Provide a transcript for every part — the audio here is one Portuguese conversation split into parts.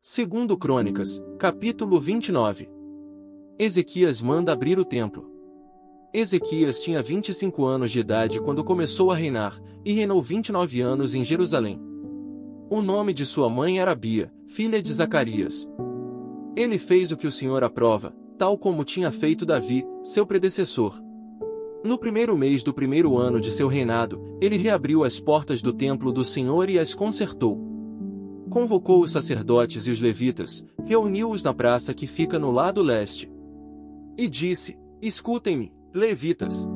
Segundo Crônicas, capítulo 29. Ezequias manda abrir o templo. Ezequias tinha 25 anos de idade quando começou a reinar, e reinou 29 anos em Jerusalém. O nome de sua mãe era Abia, filha de Zacarias. Ele fez o que o Senhor aprova, tal como tinha feito Davi, seu predecessor. No primeiro mês do primeiro ano de seu reinado, ele reabriu as portas do templo do Senhor e as consertou. Convocou os sacerdotes e os levitas, reuniu-os na praça que fica no lado leste. E disse: Escutem-me, levitas.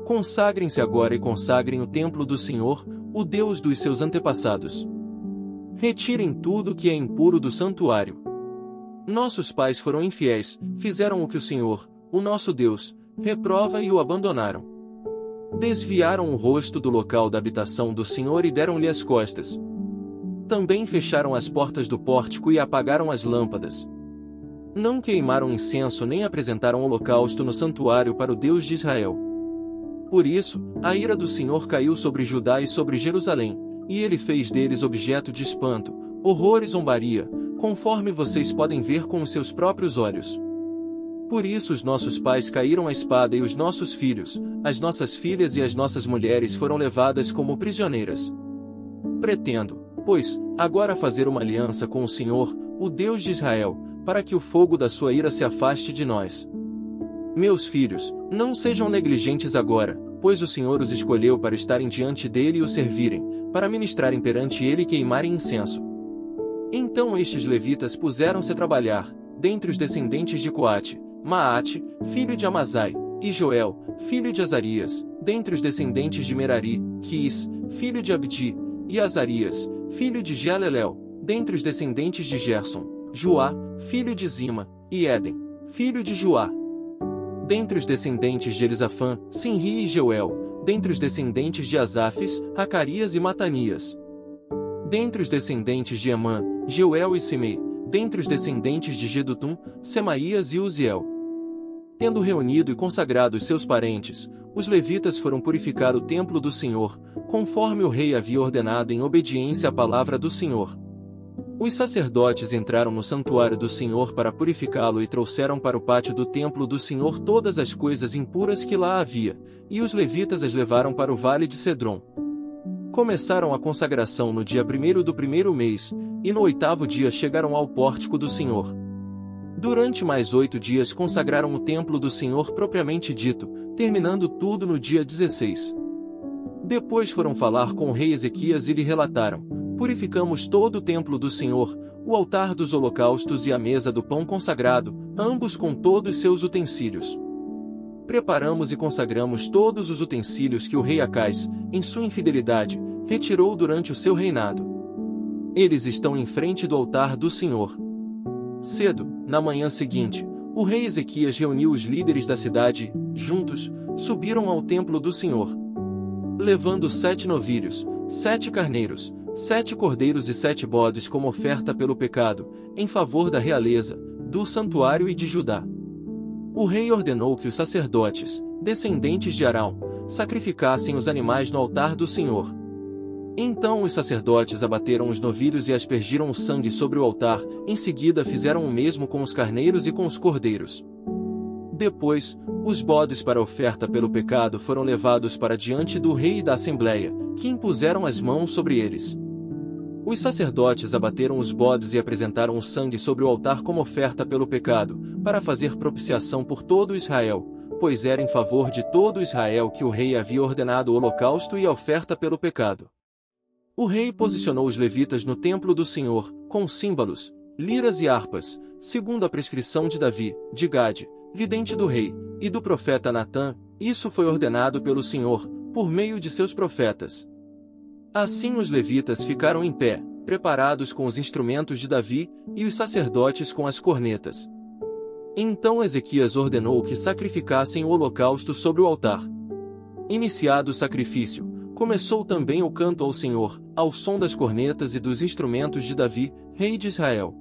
Consagrem-se agora e consagrem o templo do Senhor, o Deus dos seus antepassados. Retirem tudo que é impuro do santuário. Nossos pais foram infiéis, fizeram o que o Senhor, o nosso Deus, reprova e o abandonaram. Desviaram o rosto do local da habitação do Senhor e deram-lhe as costas. Também fecharam as portas do pórtico e apagaram as lâmpadas. Não queimaram incenso nem apresentaram holocausto no santuário para o Deus de Israel. Por isso, a ira do Senhor caiu sobre Judá e sobre Jerusalém, e ele fez deles objeto de espanto, horror e zombaria, conforme vocês podem ver com os seus próprios olhos. Por isso os nossos pais caíram à espada e os nossos filhos, as nossas filhas e as nossas mulheres foram levadas como prisioneiras. Pretendo, pois, agora fazer uma aliança com o Senhor, o Deus de Israel, para que o fogo da sua ira se afaste de nós. Meus filhos, não sejam negligentes agora, pois o Senhor os escolheu para estarem diante dele e o servirem, para ministrarem perante ele e queimarem incenso. Então estes levitas puseram-se a trabalhar, dentre os descendentes de Coate, Maate, filho de Amazai, e Joel, filho de Azarias, dentre os descendentes de Merari, Quis, filho de Abdi, e Azarias, filho de Jalelel, dentre os descendentes de Gerson, Joá, filho de Zima, e Éden, filho de Joá. Dentre os descendentes de Elisafã, Sinri e Jeuel, dentre os descendentes de Asafes, Zacarias e Matanias. Dentre os descendentes de Emã, Jeuel e Simei, dentre os descendentes de Jedutum, Semaías e Uziel. Tendo reunido e consagrado os seus parentes, os levitas foram purificar o templo do Senhor, conforme o rei havia ordenado em obediência à palavra do Senhor. Os sacerdotes entraram no santuário do Senhor para purificá-lo e trouxeram para o pátio do templo do Senhor todas as coisas impuras que lá havia, e os levitas as levaram para o vale de Cedron. Começaram a consagração no dia 1º do primeiro mês, e no 8º dia chegaram ao pórtico do Senhor. Durante mais 8 dias consagraram o templo do Senhor propriamente dito, terminando tudo no dia 16. Depois foram falar com o rei Ezequias e lhe relataram: Purificamos todo o templo do Senhor, o altar dos holocaustos e a mesa do pão consagrado, ambos com todos seus utensílios. Preparamos e consagramos todos os utensílios que o rei Acais, em sua infidelidade, retirou durante o seu reinado. Eles estão em frente do altar do Senhor. Cedo, na manhã seguinte, o rei Ezequias reuniu os líderes da cidade e, juntos, subiram ao templo do Senhor. Levando 7 novilhos, 7 carneiros, 7 cordeiros e 7 bodes como oferta pelo pecado, em favor da realeza, do santuário e de Judá. O rei ordenou que os sacerdotes, descendentes de Arão, sacrificassem os animais no altar do Senhor. Então os sacerdotes abateram os novilhos e aspergiram o sangue sobre o altar, em seguida fizeram o mesmo com os carneiros e com os cordeiros. Depois, os bodes para oferta pelo pecado foram levados para diante do rei e da assembleia, que impuseram as mãos sobre eles. Os sacerdotes abateram os bodes e apresentaram o sangue sobre o altar como oferta pelo pecado, para fazer propiciação por todo Israel, pois era em favor de todo Israel que o rei havia ordenado o holocausto e a oferta pelo pecado. O rei posicionou os levitas no templo do Senhor, com símbolos, liras e harpas, segundo a prescrição de Davi, de Gade, vidente do rei, e do profeta Natã. Isso foi ordenado pelo Senhor, por meio de seus profetas. Assim os levitas ficaram em pé, preparados com os instrumentos de Davi, e os sacerdotes com as cornetas. Então Ezequias ordenou que sacrificassem o holocausto sobre o altar. Iniciado o sacrifício, começou também o canto ao Senhor, ao som das cornetas e dos instrumentos de Davi, rei de Israel.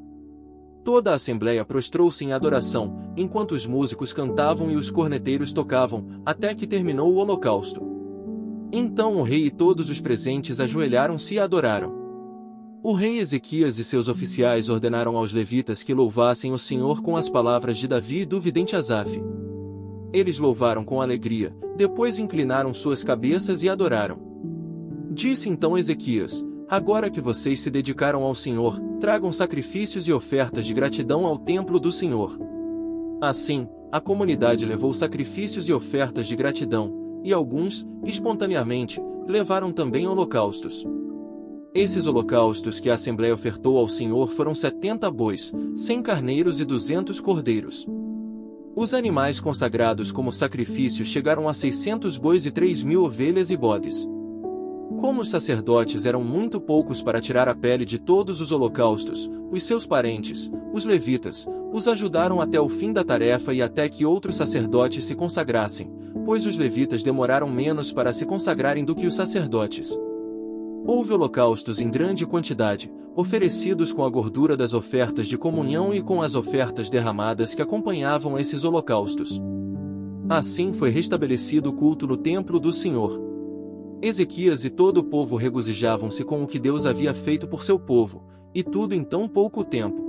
Toda a assembleia prostrou-se em adoração, enquanto os músicos cantavam e os corneteiros tocavam, até que terminou o holocausto. Então o rei e todos os presentes ajoelharam-se e adoraram. O rei Ezequias e seus oficiais ordenaram aos levitas que louvassem o Senhor com as palavras de Davi e do vidente Asaf. Eles louvaram com alegria, depois inclinaram suas cabeças e adoraram. Disse então Ezequias: agora que vocês se dedicaram ao Senhor, tragam sacrifícios e ofertas de gratidão ao templo do Senhor. Assim, a comunidade levou sacrifícios e ofertas de gratidão, e alguns, espontaneamente, levaram também holocaustos. Esses holocaustos que a Assembleia ofertou ao Senhor foram 70 bois, 100 carneiros e 200 cordeiros. Os animais consagrados como sacrifício chegaram a 600 bois e 3.000 ovelhas e bodes. Como os sacerdotes eram muito poucos para tirar a pele de todos os holocaustos, os seus parentes, os levitas, os ajudaram até o fim da tarefa e até que outros sacerdotes se consagrassem, pois os levitas demoraram menos para se consagrarem do que os sacerdotes. Houve holocaustos em grande quantidade, oferecidos com a gordura das ofertas de comunhão e com as ofertas derramadas que acompanhavam esses holocaustos. Assim foi restabelecido o culto no templo do Senhor. Ezequias e todo o povo regozijavam-se com o que Deus havia feito por seu povo, e tudo em tão pouco tempo.